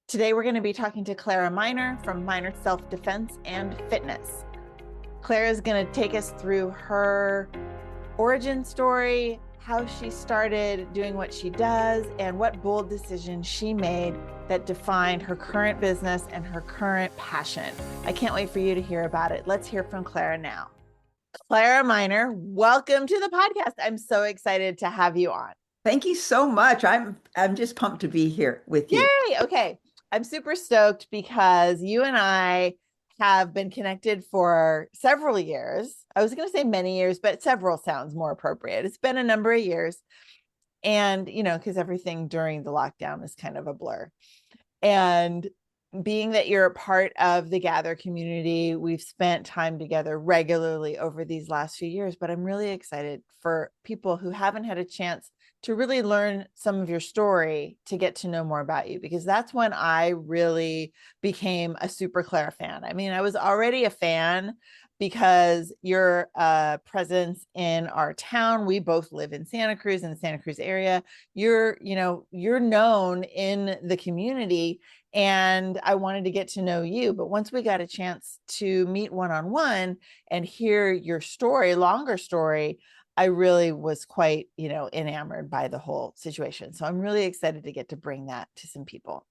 Today, we're going to be talking to Clara Miner from Miner Self-Defense and Fitness. Clara is going to take us through her origin story, how she started doing what she does, and what bold decisions she made that defined her current business and her current passion. I can't wait for you to hear about it. Let's hear from Clara now. Clara Miner, welcome to the podcast. I'm so excited to have you on. Thank you so much. I'm just pumped to be here with you. Yay! Okay. I'm super stoked because you and I have been connected for several years. I was going to say many years, but several sounds more appropriate. It's been a number of years. And, because everything during the lockdown is kind of a blur. And being that you're a part of the Gather community, we've spent time together regularly over these last few years, but I'm really excited for people who haven't had a chance to really learn some of your story to get to know more about you, because that's when I really became a super Clara fan. I mean, I was already a fan because your presence in our town. We both live in Santa Cruz, in the Santa Cruz area. You're known in the community, and I wanted to get to know you. But once we got a chance to meet one-on-one and hear your story, longer story, I really was quite, enamored by the whole situation. So I'm really excited to get to bring that to some people.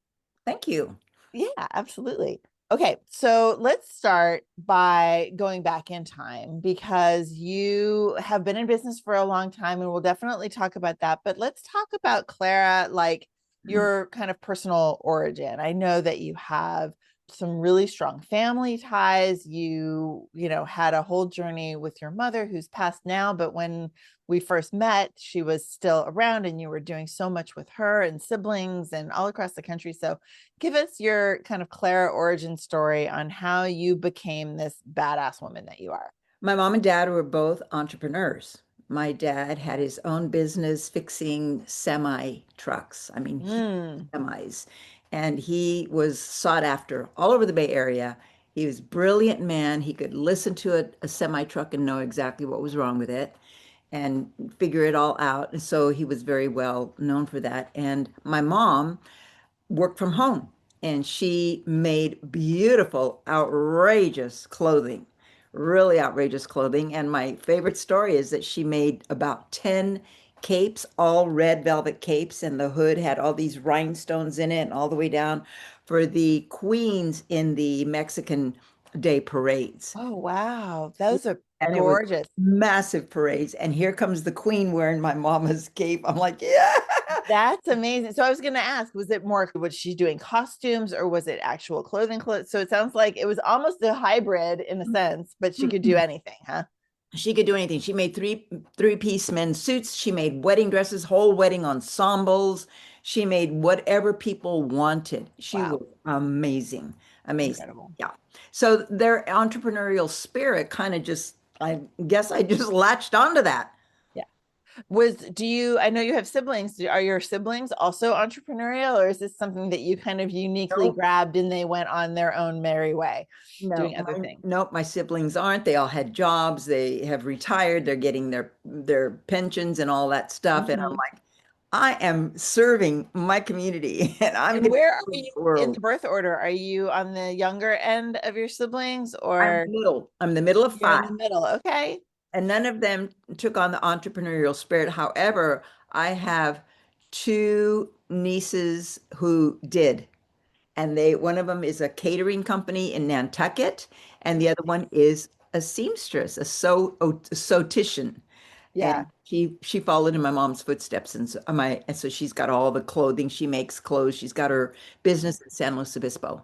Thank you. Yeah, absolutely. Okay, so let's start by going back in time, because you have been in business for a long time, and we'll definitely talk about that. But let's talk about Clara, like your kind of personal origin. I know that you have some really strong family ties. You had a whole journey with your mother, who's passed now, but when we first met, she was still around, and you were doing so much with her and siblings and all across the country. So give us your kind of Clara origin story on how you became this badass woman that you are. My mom and dad were both entrepreneurs. My dad had his own business fixing semi trucks. I mean, huge semis. And he was sought after all over the Bay Area. He was a brilliant man. He could listen to a semi truck and know exactly what was wrong with it and figure it all out. And so he was very well known for that. And my mom worked from home, and she made beautiful, outrageous clothing, really outrageous clothing. And my favorite story is that she made about 10 capes, all red velvet capes, and the hood had all these rhinestones in it and all the way down for the queens in the Mexican Day parades. Oh, wow. Those are And it was gorgeous. massive parades. And here comes the queen wearing my mama's cape. I'm like, yeah. That's amazing. So I was going to ask, was she doing costumes, or was it actual clothing? So it sounds like it was almost a hybrid in a sense, but she could do anything, huh? She could do anything. She made three-piece men's suits. She made wedding dresses, whole wedding ensembles. She made whatever people wanted. She Wow. was amazing. Amazing. Incredible. Yeah. So their entrepreneurial spirit kind of just, I guess I just latched onto that. Yeah. I know you have siblings. Are your siblings also entrepreneurial, or is this something that you kind of uniquely Nope. grabbed and they went on their own merry way No, doing other things? nope, my siblings aren't. They all had jobs. They have retired. They're getting their pensions and all that stuff. And I'm Mhm. like, I am serving my community and I'm And getting where are to you the in world. the birth order? Are you on the younger end of your siblings, I'm or middle. I'm the middle of you're in five, the middle? Okay. and none of them took on the entrepreneurial spirit. However, I have two nieces who did, and one of them is a catering company in Nantucket, and the other one is a seamstress, a sew-tician. Yeah. And she followed in my mom's footsteps, and so she's got all the clothing. She makes clothes. She's got her business in San Luis Obispo.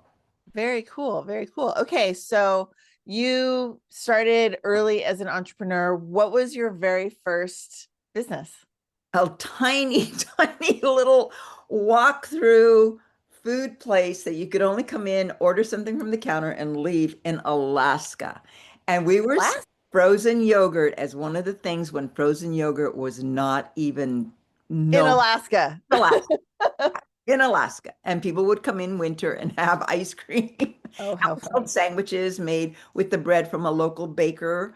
Very cool. Very cool. Okay. So you started early as an entrepreneur. What was your very first business? A tiny, tiny little walk-through food place that you could only come in, order something from the counter, and leave in Alaska. And we were Last frozen yogurt as one of the things when frozen yogurt was not even in known Alaska. in Alaska. In Alaska. And people would come in winter and have ice cream, Oh, how household funny. sandwiches made with the bread from a local baker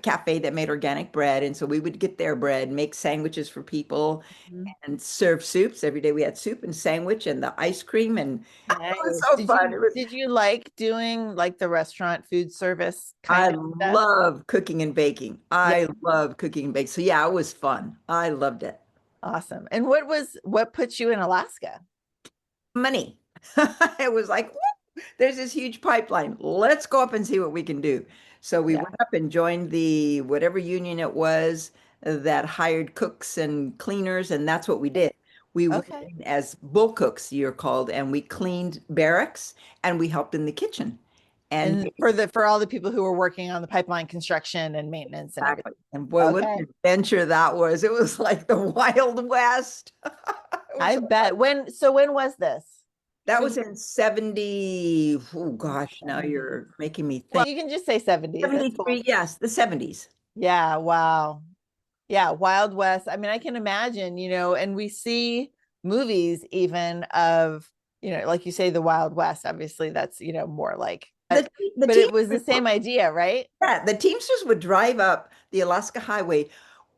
cafe that made organic bread. And so we would get their bread, make sandwiches for people, Mhm. and serve soups. Every day we had soup and sandwich and the ice cream. And it was Nice. so fun. Did you like doing like the restaurant food service I kind of stuff? love cooking and baking. Yeah, I love cooking and baking. So yeah, it was fun. I loved it. awesome. And what put you in Alaska? Money. It was like, "Whoop, there's this huge pipeline. Let's go up and see what we can do." So we Yeah. went up and joined the whatever union it was that hired cooks and cleaners, and that's what we did. We went Okay. in as bull cooks, you're called, and we cleaned barracks and we helped in the kitchen. And And for all the people who were working on the pipeline construction and maintenance and everything. exactly. And boy, what Okay. an adventure that was. It was like the Wild West. It was I so fun. bet. When was this? That So was in 70. Oh in gosh, now 70s. you're making me Well, think. you can just say 70s. That's cool. 73, yes, the 70s. Yeah, wow. Yeah, Wild West. I mean, I can imagine, and we see movies even of, like you say, the Wild West. Obviously, that's, more like, The but it was the Teamsters, same idea, right? yeah, the Teamsters would drive up the Alaska Highway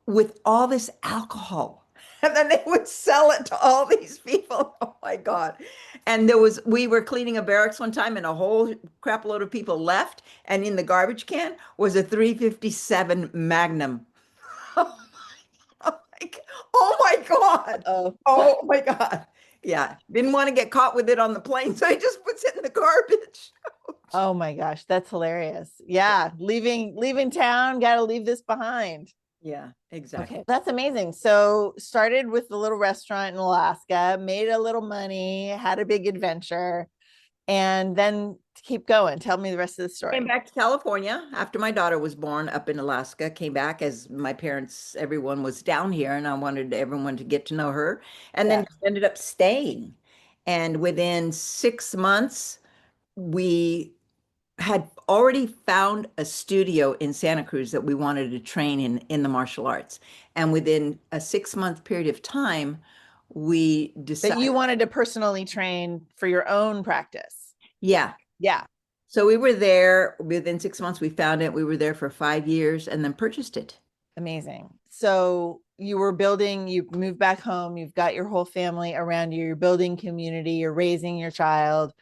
with all this alcohol. And then they would sell it to all these people. Oh my God. And we were cleaning a barracks one time and a whole crap load of people left. And in the garbage can was a 357 Magnum. Like, oh my God. Oh, Oh my God. Yeah. Didn't want to get caught with it on the plane. So he just puts it in the garbage. oh my gosh, that's hilarious. Yeah, leaving town, got to leave this behind. Yeah, exactly. Okay, that's amazing. So started with the little restaurant in Alaska, made a little money, had a big adventure, and then keep going. Tell me the rest of the Came story. back to California after my daughter was born up in Alaska. Came back as my parents, everyone was down here, and I wanted everyone to get to know her. And then Yeah, just ended up staying. And within 6 months, we had already found a studio in Santa Cruz that we wanted to train in the martial arts. And within a 6 month period of time, we that decided, you wanted to personally train for your own practice. yeah. Yeah, So we were there within 6 months. We found it. We were there for 5 years and then purchased it. amazing. So you moved back home, you've got your whole family around you, you're building community, you're raising your child,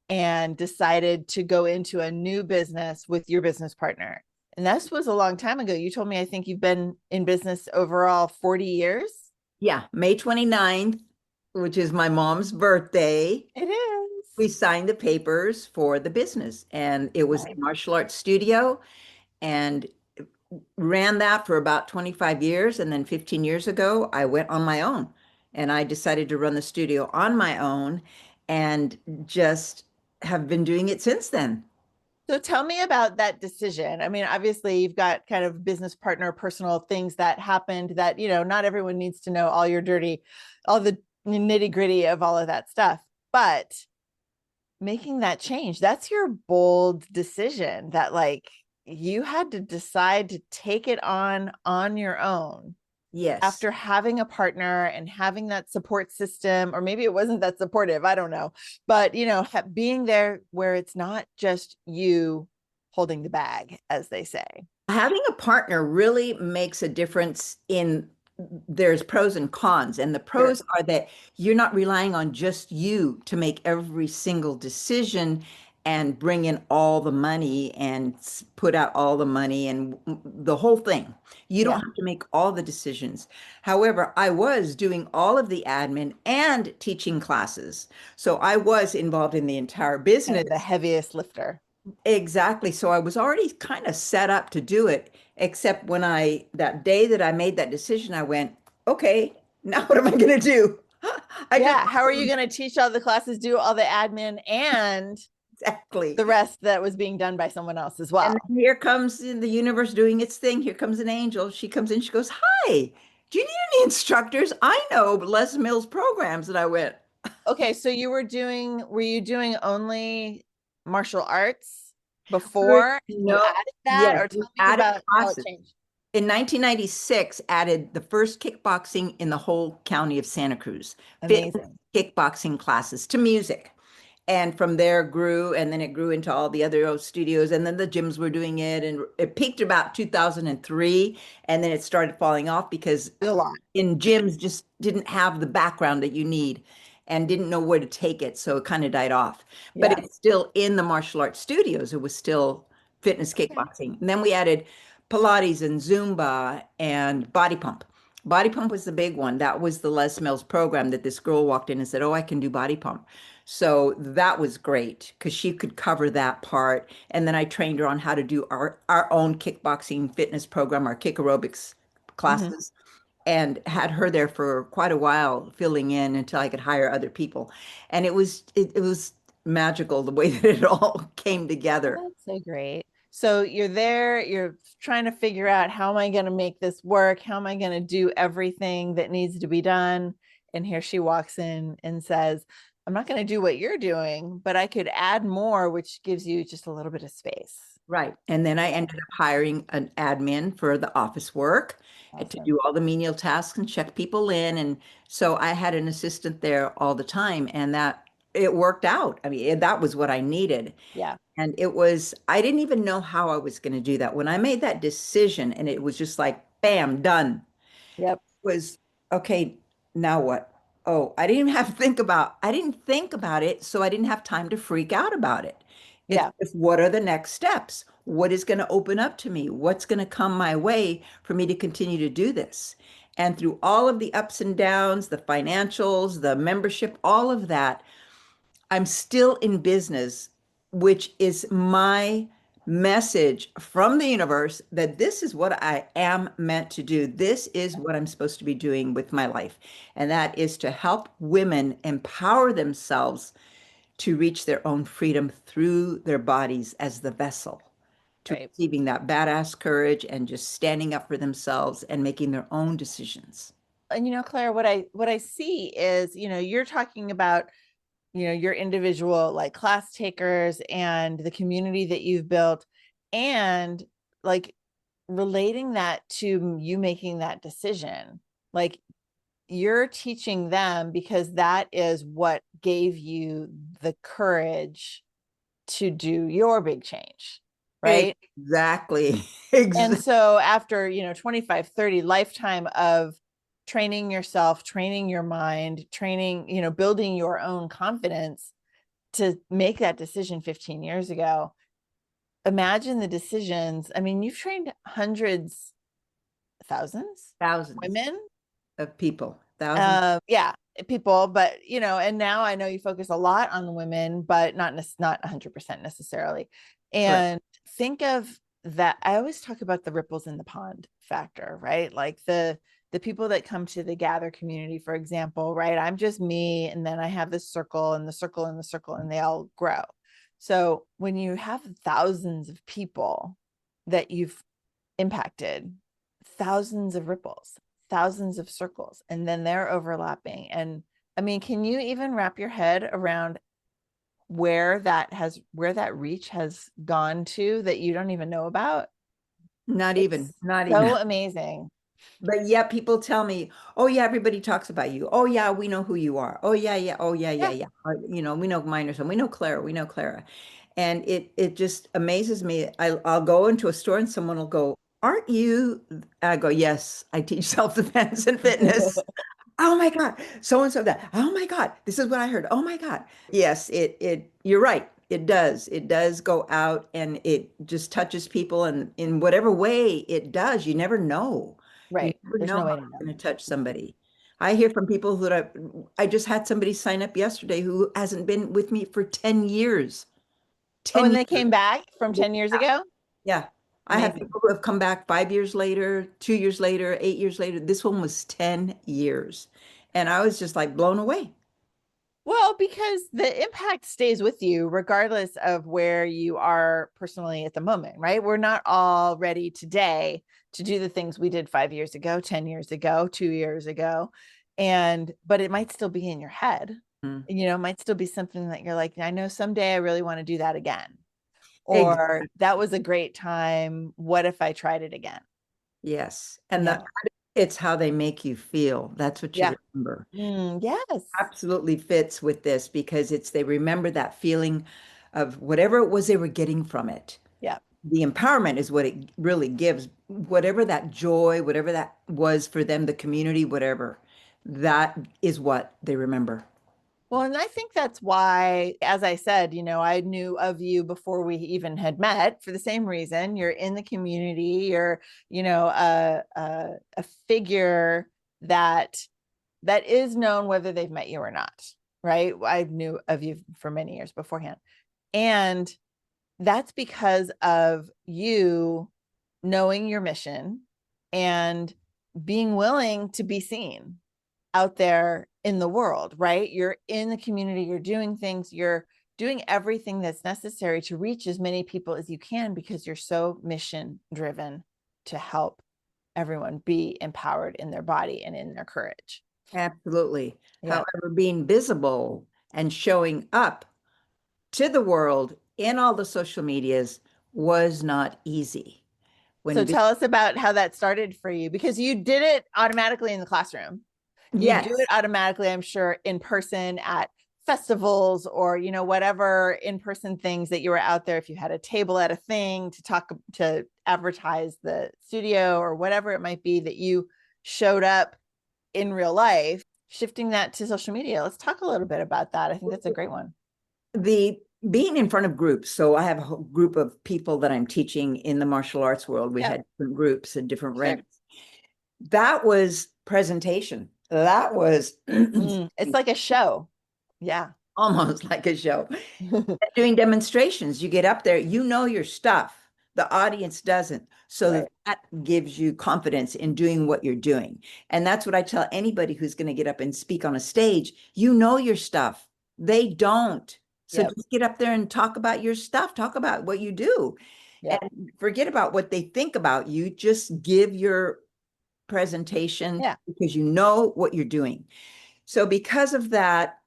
and decided to go into a new business with your business partner. And this was a long time ago. You told me, I think you've been in business overall 40 years. Yeah, May 29th, which is my mom's birthday. It is. We signed the papers for the business, and it was a Nice. martial arts studio, and ran that for about 25 years. And then 15 years ago, I went on my own and I decided to run the studio on my own and just have been doing it since then. So tell me about that decision. I mean, obviously you've got kind of business partner, personal things that happened that, not everyone needs to know all the nitty gritty of all of that stuff. But making that change, that's your bold decision that like you had to decide to take it on your own Yes. after having a partner and having that support system, or maybe it wasn't that supportive, I don't know, but being there where it's not just you holding the bag, as they say. Having a partner really makes a difference in there's pros and cons. And the Sure. pros are that you're not relying on just you to make every single decision and bring in all the money and put out all the money and the whole thing. You don't Yeah, have to make all the decisions. However, I was doing all of the admin and teaching classes. So I was involved in the entire kind of the business. heaviest lifter. Exactly. So I was already kind of set up to do it, except that day that I made that decision, I went, okay, now what am I going to do? I just Yeah, how are you going to teach all the classes, do all the admin, and exactly. the rest that was being done by someone else as And well? then here comes the universe doing its thing. Here comes an angel. She comes in, she goes, hi, do you need any instructors? I know Les Mills programs. And I went, Okay, so were you doing only martial arts before you no, added that, yes, or we tell me added about how it classes. changed? In 1996, added the first kickboxing in the whole county of Santa Cruz, fitness Amazing. kickboxing classes to music. And from there grew, and then it grew into all the other studios, and then the gyms were doing it, and it peaked about 2003, and then it started falling off because A lot. in gyms just didn't have the background that you need and didn't know where to take it, so it kind of died off. But Yeah. it's still in the martial arts studios. It was still fitness Okay. kickboxing. And then we added Pilates and Zumba and body pump. Body pump was the big one. That was the Les Mills program that this girl walked in and said, "Oh, I can do body pump." So that was great because she could cover that part. And then I trained her on how to do our own kickboxing fitness program, our kick aerobics Hmm. classes, and had her there for quite a while filling in until I could hire other people. And it was magical the way that it all came Oh, together. that's so great. So you're there, you're trying to figure out how am I going to make this work? How am I going to do everything that needs to be done? And here she walks in and says, I'm not going to do what you're doing, but I could add more, which gives you just a little bit of space. Right. And then I ended up hiring an admin for the office work and to Awesome. do all the menial tasks and check people in. And so I had an assistant there all the time, and that it worked out. I mean, that was what I needed. Yeah. And I didn't even know how I was going to do that. When I made that decision and it was just like, bam, done, Yep. was okay, now what? Oh, I didn't think about it, so I didn't have time to freak out about it. It's Yeah. just what are the next steps? What is going to open up to me? What's going to come my way for me to continue to do this? And through all of the ups and downs, the financials, the membership, all of that, I'm still in business, which is my message from the universe that this is what I am meant to do. This is what I'm supposed to be doing with my life. And that is to help women empower themselves to reach their own freedom through their bodies as the vessel to Right. receiving that badass courage and just standing up for themselves and making their own decisions. And Claire, what I see is, you're talking about your individual like class takers and the community that you've built, and like relating that to you making that decision. Like you're teaching them because that is what gave you the courage to do your big change, right? Exactly. And Exactly. so after 25, 30 lifetime of training yourself, training your mind, training, building your own confidence to make that decision 15 years ago, imagine the decisions. I mean, you've trained hundreds, thousands Thousands women. of people, thousands. Yeah, people, but and now I know you focus a lot on women, but not 100% necessarily. Correct. And think of that. I always talk about the ripples in the pond factor, right? Like the people that come to the gather community, for example, right? I'm just me, and then I have this circle and the circle and the circle, and they all grow. So when you have thousands of people that you've impacted, thousands of ripples, thousands of circles, and then they're overlapping. And I mean, can you even wrap your head around where that reach has gone to that you don't even know about? Not even, It's not even. so amazing. But yet people tell me, oh yeah, everybody talks about you. Oh yeah, we know who you are. Oh yeah, yeah. Oh yeah, yeah, Yeah. yeah. We know Minorsan. We know Clara. We know Clara. And it just amazes me. I'll go into a store and someone will go, "Aren't you?" I go, "Yes, I teach self-defense and fitness." Oh my God, so and so that. Oh my God, this is what I heard. Oh my God. Yes, you're right. It does. It does go out and it just touches people, and in whatever way it does, you never know. You Right. never There's know no how way to it's know. going to touch somebody. I hear from people who I just had somebody sign up yesterday who hasn't been with me for 10 years. Oh, 10 and they years. came back from 10 years ago? Yeah. I have Amazing. people who have come back 5 years later, 2 years later, 8 years later. This one was 10 years. And I was just like blown away. Well, because the impact stays with you regardless of where you are personally at the moment, right? We're not all ready today to do the things we did 5 years ago, 10 years ago, 2 years ago. But it might still be in your head. Mm. It might still be something that you're like, I know someday I really want to do that again. Or Exactly. that was a great time. What if I tried it again? Yes. And Yeah. It's how they make you feel. That's what Yeah. you remember. Yes. Absolutely fits with this because it's they remember that feeling of whatever it was they were getting from it. Yeah. The empowerment is what it really gives. Whatever that joy, whatever that was for them, the community, whatever, that is what they remember. Well, and I think that's why, as I said, I knew of you before we even had met for the same reason. You're in the community, you're, a figure that that is known whether they've met you or not, right? I knew of you for many years beforehand. And that's because of you knowing your mission and being willing to be seen out there in the world, right? You're in the community, you're doing things, you're doing everything that's necessary to reach as many people as you can because you're so mission driven to help everyone be empowered in their body and in their courage. Absolutely. Yeah. However, being visible and showing up to the world in all the social medias was not easy. So When, tell us about how that started for you because you did it automatically in the classroom. You do it yes, automatically, I'm sure, in person at festivals or whatever in-person things that you were out there. If you had a table at a thing to talk to advertise the studio or whatever it might be that you showed up in real life, shifting that to social media. Let's talk a little bit about that. I think that's a great one. the being in front of groups. So I have a whole group of people that I'm teaching in the martial arts world. We Yeah, had different groups and different sure. ranks. That was presentation. That was It's like a show. Yeah. almost like a show. Doing demonstrations, you get up there, you know your stuff. The audience doesn't. So Right. that gives you confidence in doing what you're doing. And that's what I tell anybody who's going to get up and speak on a stage. You know your stuff. They don't. So Yep. just get up there and talk about your stuff, talk about what you do, Yep. and forget about what they think about you. Just give your presentation Yeah. because you know what you're doing. So because of that,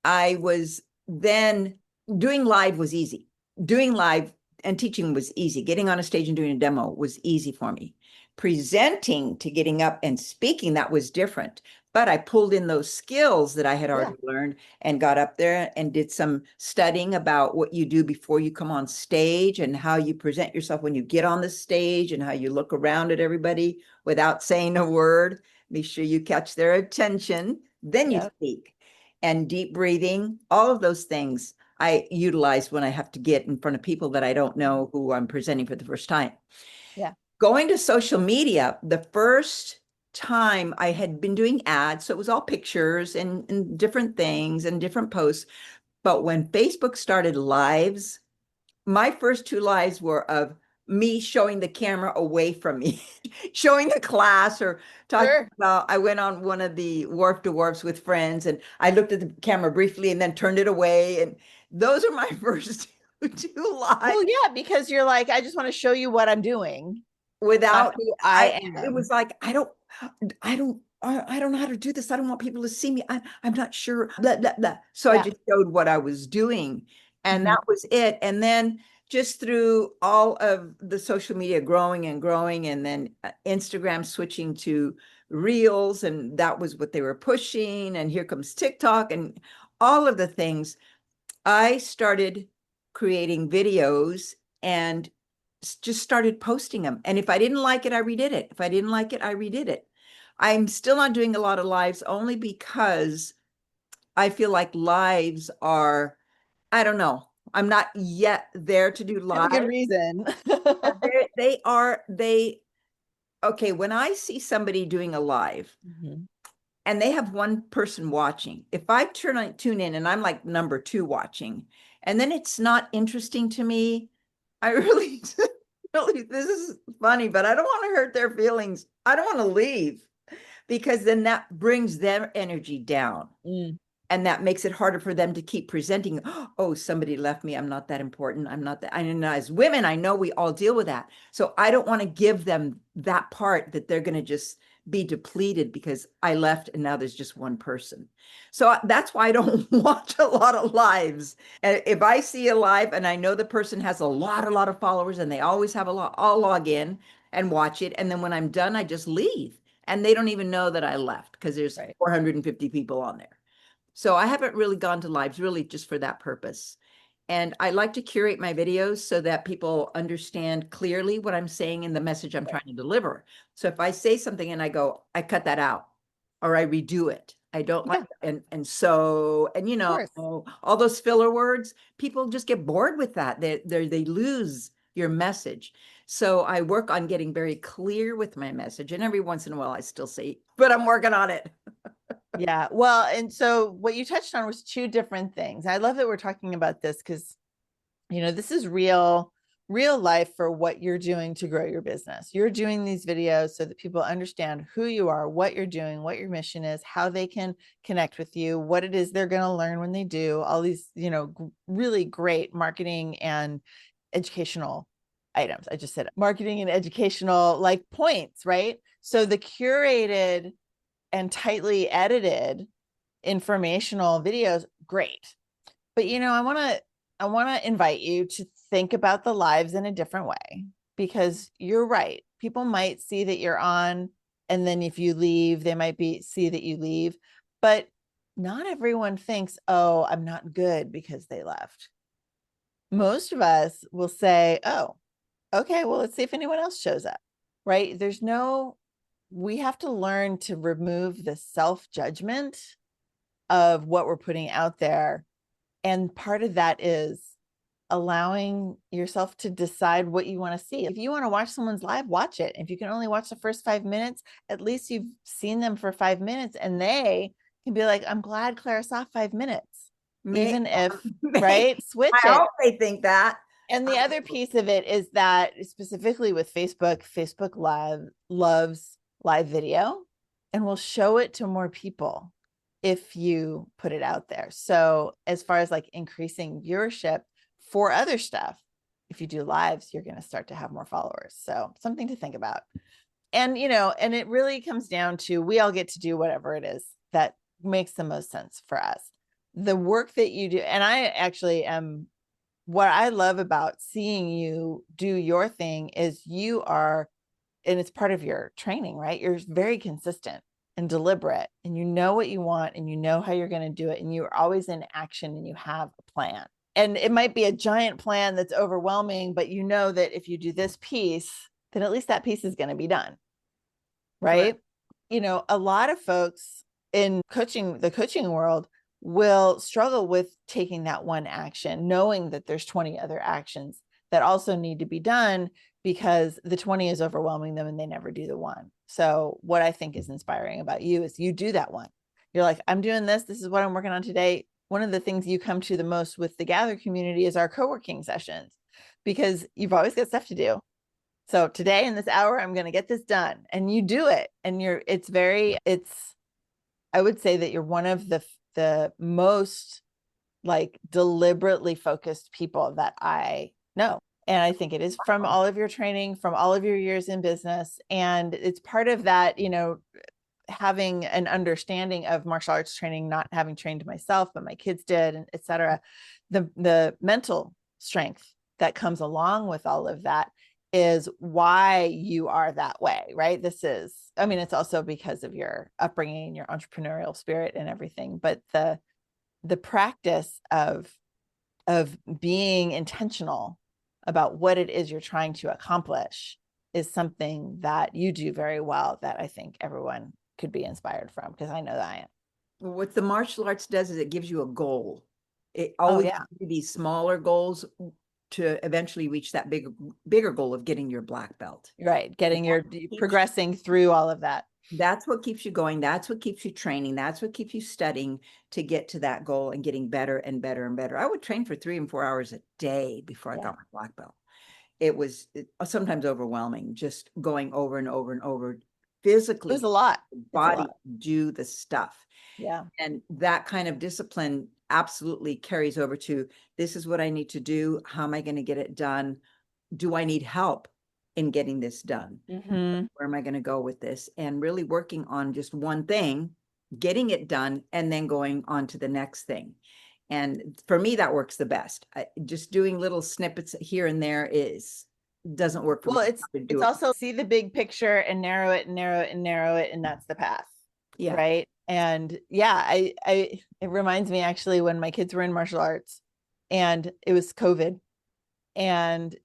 I was then doing live was easy. Doing live and teaching was easy. Getting on a stage and doing a demo was easy for me. Presenting to getting up and speaking, that was different. But I pulled in those skills that I had Yeah. already learned and got up there and did some studying about what you do before you come on stage and how you present yourself when you get on the stage and how you look around at everybody without saying a word. Make sure you catch their attention. Then you Yep. speak and deep breathing, all of those things I utilize when I have to get in front of people that I don't know who I'm presenting for the first time. Yeah. Going to social media, the first time I had been doing ads, so it was all pictures and different things and different posts. But when Facebook started lives, my first two lives were of me showing the camera away from me, showing a class or talking Sure. about. I went on one of the wharf to wharfs with friends and I looked at the camera briefly and then turned it away. And those are my first two lives Well, yeah, because you're like, I just want to show you what I'm doing, not without, who I, I it am. was like, I don't know how to do this. I don't want people to see me. I'm not sure. Blah, blah, blah. So I Yeah. just showed what I was doing. And Mhm. that was it. And then just through all of the social media growing and growing, and then Instagram switching to reels, and that was what they were pushing. And here comes TikTok and all of the things. I started creating videos and just started posting them. And if I didn't like it, I redid it. If I didn't like it, I redid it. I'm still not doing a lot of lives only because I feel like lives are, I don't know. I'm not yet there to do Have a good live. reason. They, okay, when I see somebody doing a live Mhm. and they have one person watching, if I tune in and I'm like number two watching, and then it's not interesting to me, I really, really, this is funny, but I don't want to hurt their feelings. I don't want to leave because then that brings their energy down. Mm. And that makes it harder for them to keep presenting. Oh, somebody left me. I'm not that important. I'm not that. And as women, I know we all deal with that. So I don't want to give them that part that they're going to just be depleted because I left and now there's just one person. So that's why I don't watch a lot of lives. And if I see a live and I know the person has a lot of followers and they always have a lot, I'll log in and watch it. And then when I'm done, I just leave and they don't even know that I left because there's Right. 450 people on there. So I haven't really gone to lives really just for that purpose. And I like to curate my videos so that people understand clearly what I'm saying and the message I'm trying to deliver. So if I say something and I go, I cut that out or I redo it. I don't like, Yeah, and of course. all those filler words, people just get bored with that. They lose your message. So I work on getting very clear with my message. And every once in a while I still say, but I'm working on it. Yeah. Well, and so what you touched on was two different things. I love that we're talking about this because, this is real life for what you're doing to grow your business. You're doing these videos so that people understand who you are, what you're doing, what your mission is, how they can connect with you, what it is they're going to learn when they do all these, really great marketing and educational items. I just said marketing and educational like points, right? So the curated and tightly edited informational videos, great. But I want to invite you to think about the lives in a different way, because you're right. People might see that you're on, and then if you leave, they might see that you leave. But not everyone thinks, "Oh, I'm not good because they left." Most of us will say, "Oh, okay, well, let's see if anyone else shows up." Right? We have to learn to remove the self-judgment of what we're putting out there. And part of that is allowing yourself to decide what you want to see. If you want to watch someone's live, watch it. If you can only watch the first 5 minutes, at least you've seen them for 5 minutes and they can be like, I'm glad Clara saw 5 minutes, May, even if, may, right? Switch I it. hope they think that. And the other piece of it is that specifically with Facebook Live loves live video and will show it to more people if you put it out there. So as far as like increasing viewership for other stuff, if you do lives, you're going to start to have more followers. So something to think about. And, and it really comes down to, we all get to do whatever it is that makes the most sense for us. The work that you do, and I actually am, what I love about seeing you do your thing is you are, and it's part of your training, right? You're very consistent and deliberate, and you know what you want and you know how you're going to do it. And you're always in action and you have a plan. And it might be a giant plan that's overwhelming, but you know that if you do this piece, then at least that piece is going to be done. Right. Correct. A lot of folks in the coaching world will struggle with taking that one action, knowing that there's 20 other actions that also need to be done because the 20 is overwhelming them and they never do the one. So what I think is inspiring about you is you do that one. You're like, I'm doing this. This is what I'm working on today. One of the things you come to the most with the Gather community is our co-working sessions, because you've always got stuff to do. So today in this hour, I'm going to get this done, and you do it. And I would say that you're one of the most like deliberately focused people that I know. And I think it is from all of your training, from all of your years in business. And it's part of that, having an understanding of martial arts training, not having trained myself, but my kids did, and et cetera. The mental strength that comes along with all of that is why you are that way, right? It's also because of your upbringing, your entrepreneurial spirit and everything, but the practice of being intentional about what it is you're trying to accomplish is something that you do very well, that I think everyone could be inspired from, because I know that I am. What the martial arts does is it gives you a goal. It Oh always yeah. gives you these smaller goals to eventually reach that bigger goal of getting your black belt. Right. Getting your Keeps progressing through all of that. That's what keeps you going. That's what keeps you training. That's what keeps you studying to get to that goal and getting better and better and better. I would train for 3 and 4 hours a day before I got my black belt. It was sometimes overwhelming, just going over and over and over, It was physically, a lot. It's a body lot. do the stuff. Yeah. And that kind of discipline absolutely carries over to, this is what I need to do. How am I going to get it done? Do I need help in getting this done? Mm-hmm. Where am I going to go with this? And really working on just one thing, getting it done, and then going on to the next thing. And for me, that works the best. Just doing little snippets here and there is doesn't work for me Well, to it's do it. also see the big picture and narrow it and narrow it and narrow it, and that's the path. Yeah. Right. And yeah, I it reminds me actually when my kids were in martial arts and it was COVID. And,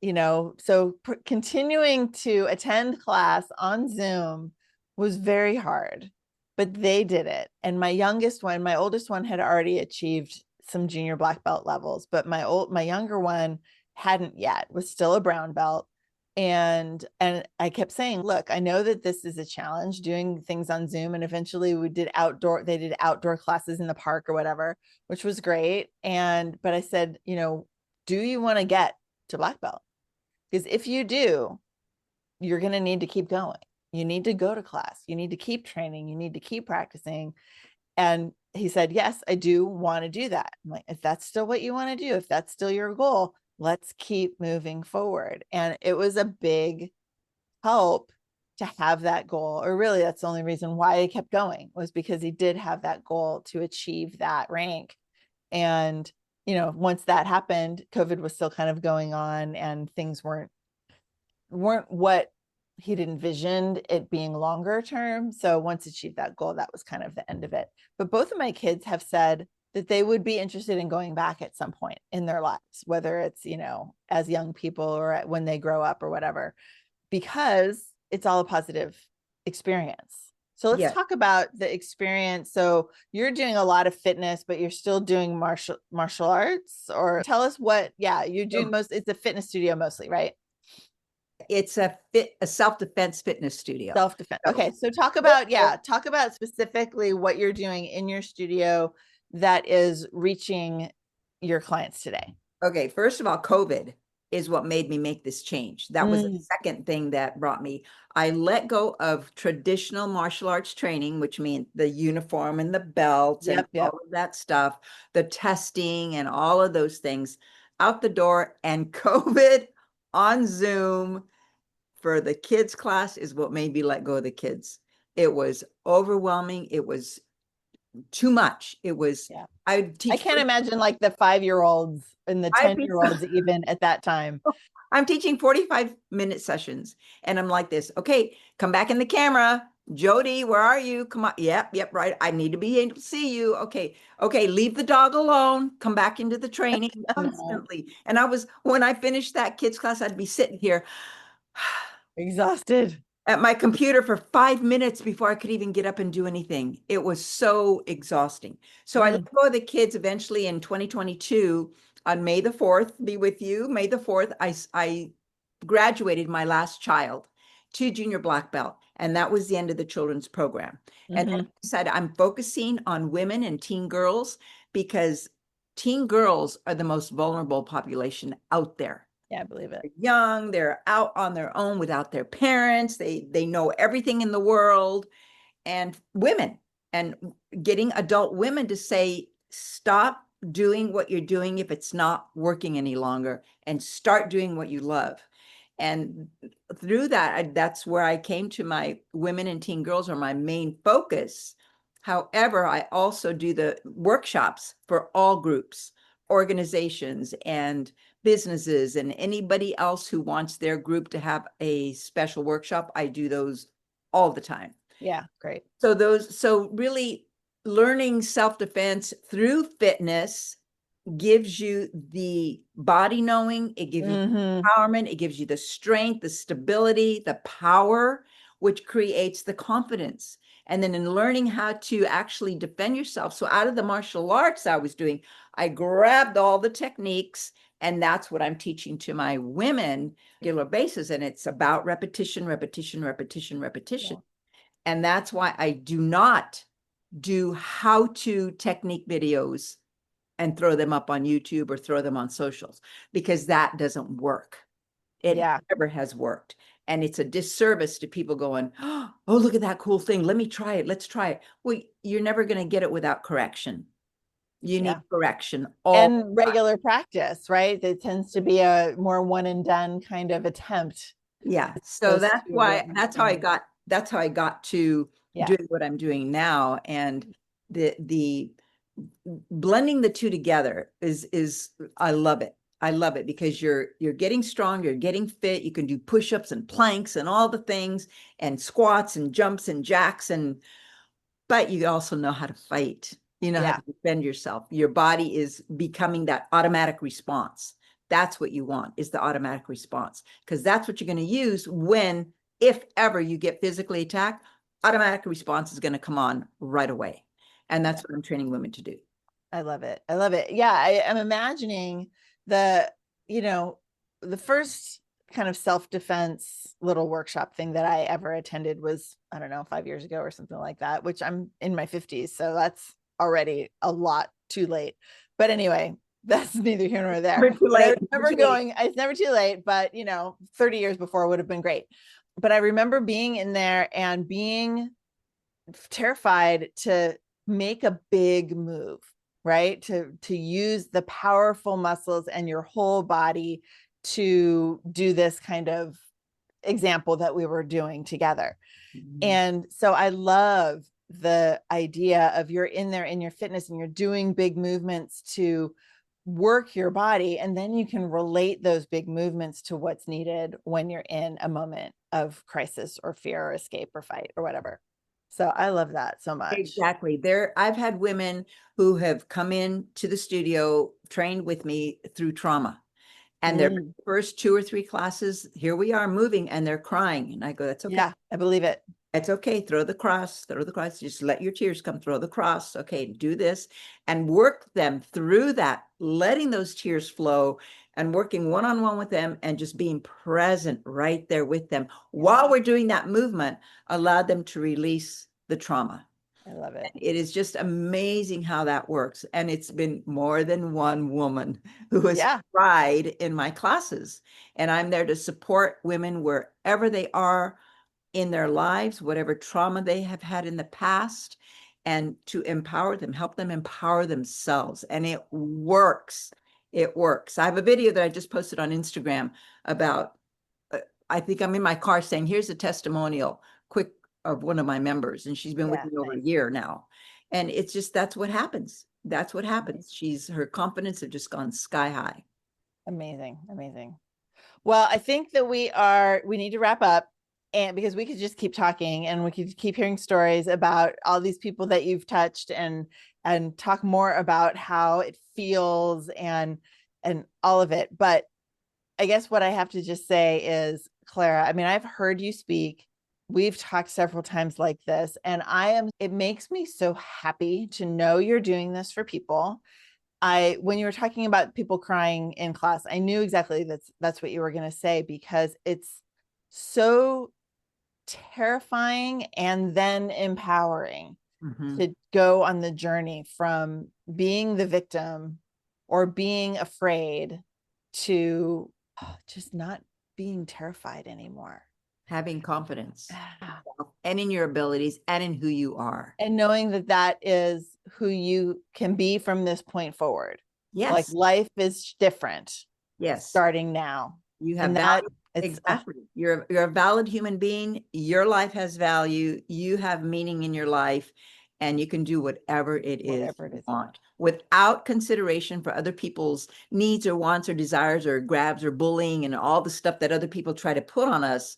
so continuing to attend class on Zoom was very hard, but they did it. And my oldest one had already achieved some junior black belt levels, but my younger one hadn't yet, was still a brown belt. And I kept saying, look, I know that this is a challenge doing things on Zoom. And eventually they did outdoor classes in the park or whatever, which was great. But I said, do you want to get to black belt? Because if you do, you're going to need to keep going. You need to go to class. You need to keep training. You need to keep practicing. And he said, yes, I do want to do that. I'm like, if that's still what you want to do, if that's still your goal, let's keep moving forward. And it was a big help to have that goal. Or really, that's the only reason why he kept going, was because he did have that goal to achieve that rank. And once that happened, COVID was still kind of going on and things weren't what he'd envisioned it being longer term. So once achieved that goal, that was kind of the end of it. But both of my kids have said that they would be interested in going back at some point in their lives, whether it's, as young people or when they grow up or whatever, because it's all a positive experience. So let's talk about the experience. So you're doing a lot of fitness, but you're still doing martial arts, or tell us what, you do it's a fitness studio mostly, right? It's a self-defense fitness studio. Self-defense. Okay. So talk about specifically what you're doing in your studio that is reaching your clients today. Okay. First of all, COVID is what made me make this change. That was the second thing that brought me. I let go of traditional martial arts training, which means the uniform and the belt and all of that stuff, the testing and all of those things out the door. And COVID on Zoom for the kids class is what made me let go of the kids. It was overwhelming. It was too much. It was, I can't imagine like the 5-year-olds and the 10-year-olds even at that time. I'm teaching 45-minute sessions and I'm like this, okay, come back in the camera. Jody, where are you? Come on. Yep, right. I need to be able to see you. Okay, leave the dog alone. Come back into the training constantly. And when I finished that kids class, I'd be sitting here exhausted at my computer for 5 minutes before I could even get up and do anything. It was so exhausting. So I let go of the kids eventually in 2022 on May the 4th, be with you. May the 4th, I graduated my last child to junior black belt. And that was the end of the children's program. And I decided I'm focusing on women and teen girls because teen girls are the most vulnerable population out there. Yeah, I believe it. They're young, they're out on their own without their parents. They know everything in the world. And women, and getting adult women to say, stop doing what you're doing if it's not working any longer and start doing what you love. And through that, that's where I came to my women and teen girls are my main focus. However, I also do the workshops for all groups, organizations, and businesses, and anybody else who wants their group to have a special workshop. I do those all the time. Yeah, great. So really learning self-defense through fitness gives you the body knowing, it gives you empowerment, it gives you the strength, the stability, the power, which creates the confidence. And then in learning how to actually defend yourself. So out of the martial arts I was doing, I grabbed all the techniques, and that's what I'm teaching to my women on a regular basis. And it's about repetition, repetition, repetition, repetition. Yeah. And that's why I do not do how-to technique videos and throw them up on YouTube or throw them on socials, because that doesn't work. It never has worked. And it's a disservice to people going, oh, look at that cool thing. Let me try it. Let's try it. Well, you're never going to get it without correction. You need correction. And regular practice, right? It tends to be a more one and done kind of attempt. Yeah. So that's how I got to doing what I'm doing now. And the blending the two together is I love it. I love it because you're getting strong, you're getting fit, you can do push-ups and planks and all the things and squats and jumps and jacks but you also know how to fight. You know how Yeah. to defend yourself. Your body is becoming that automatic response. That's what you want, is the automatic response, because that's what you're going to use when, if ever you get physically attacked, automatic response is going to come on right away. And that's what I'm training women to do. I love it. I love it. Yeah, I am imagining the, you know, the first kind of self-defense little workshop thing that I ever attended was, I don't know, 5 years ago or something like that, which I'm in my 50s. So that's already a lot too late. But anyway, that's neither here nor there. Never too But I late. remember going, it's never too late, but 30 years before would have been great. But I remember being in there and being terrified to make a big move, right? To use the powerful muscles and your whole body to do this kind of example that we were doing together. And so I love the idea of you're in there in your fitness and you're doing big movements to work your body, and then you can relate those big movements to what's needed when you're in a moment of crisis or fear or escape or fight or whatever. So I love that so much. Exactly. I've had women who have come in to the studio, trained with me through trauma. And their first 2 or 3 classes, here we are moving, and they're crying. And I go, that's okay. Yeah, I believe it. It's okay. Throw the cross, just let your tears come, throw the cross. Okay, do this and work them through that, letting those tears flow and working one-on-one with them and just being present right there with them while we're doing that movement, allowed them to release the trauma. I love it. It is just amazing how that works. And it's been more than one woman who has cried in my classes. And I'm there to support women wherever they are in their lives, whatever trauma they have had in the past, and to empower them, help them empower themselves. And it works. It works. I have a video that I just posted on Instagram about, I think I'm in my car saying, here's a testimonial quick of one of my members. And she's been with me over a year now. And it's just, that's what happens. That's what happens. Her confidence have just gone sky high. Amazing. Amazing. Well, I think that we need to wrap up, and because we could just keep talking and we could keep hearing stories about all these people that you've touched and talk more about how it feels and all of it. But I guess what I have to just say is, Clara, I mean, I've heard you speak. We've talked several times like this, and it makes me so happy to know you're doing this for people. When you were talking about people crying in class, I knew exactly that's what you were going to say, because it's so terrifying and then empowering to go on the journey from being the victim or being afraid to just not being terrified anymore. Having confidence and in your abilities and in who you are. And knowing that is who you can be from this point forward. Yes. Like life is different. Yes. Starting now. You have value. Exactly. You're a valid human being. Your life has value. You have meaning in your life, and you can do whatever it is you want without consideration for other people's needs or wants or desires or grabs or bullying and all the stuff that other people try to put on us.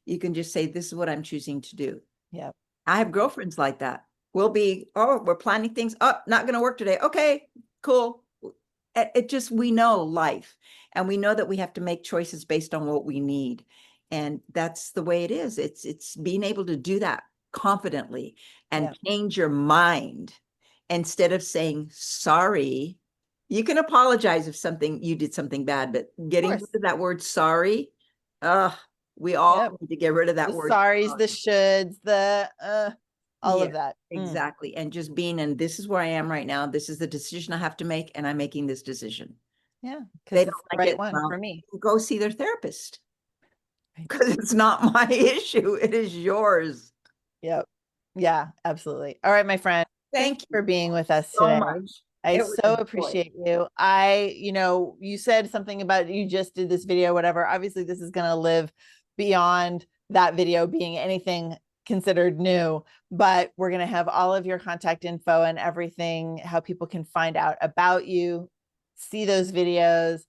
You can just say, this is what I'm choosing to do. Yeah. I have girlfriends like that. We're planning things. Oh, not going to work today. Okay, cool. We know life, and we know that we have to make choices based on what we need. And that's the way it is. It's being able to do that confidently and change your mind instead of saying sorry. You can apologize if you did something bad, but getting rid of that word sorry, we all need to get rid of that word. Sorries, the shoulds, all of that. Exactly. And just and this is where I am right now. This is the decision I have to make, and I'm making this decision. Yeah, because it's the right one for me. Go see their therapist, because it's not my issue. It is yours. Yep. Yeah, absolutely. All right, my friend. Thank you for being with us so today. Much. I so appreciate you. You said something about you just did this video, whatever. Obviously, this is going to live beyond that video being anything considered new, but we're going to have all of your contact info and everything, how people can find out about you, see those videos.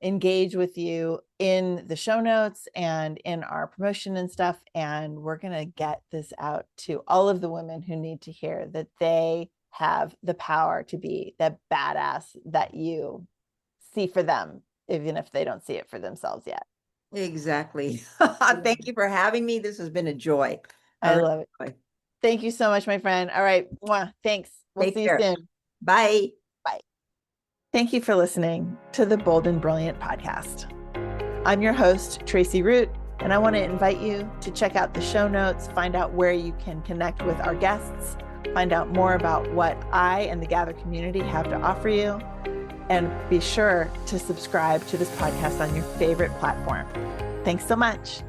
engage with you in the show notes and in our promotion and stuff. And we're going to get this out to all of the women who need to hear that they have the power to be the badass that you see for them, even if they don't see it for themselves yet. Exactly. Thank you for having me. This has been a joy. I love it. Thank you so much, my friend. All right. Mwah. Thanks. We'll see you soon. Bye. Bye. Thank you for listening to the Bold and Brilliant podcast. I'm your host, Tracie Root, and I want to invite you to check out the show notes, find out where you can connect with our guests, find out more about what I and the Gather community have to offer you, and be sure to subscribe to this podcast on your favorite platform. Thanks so much.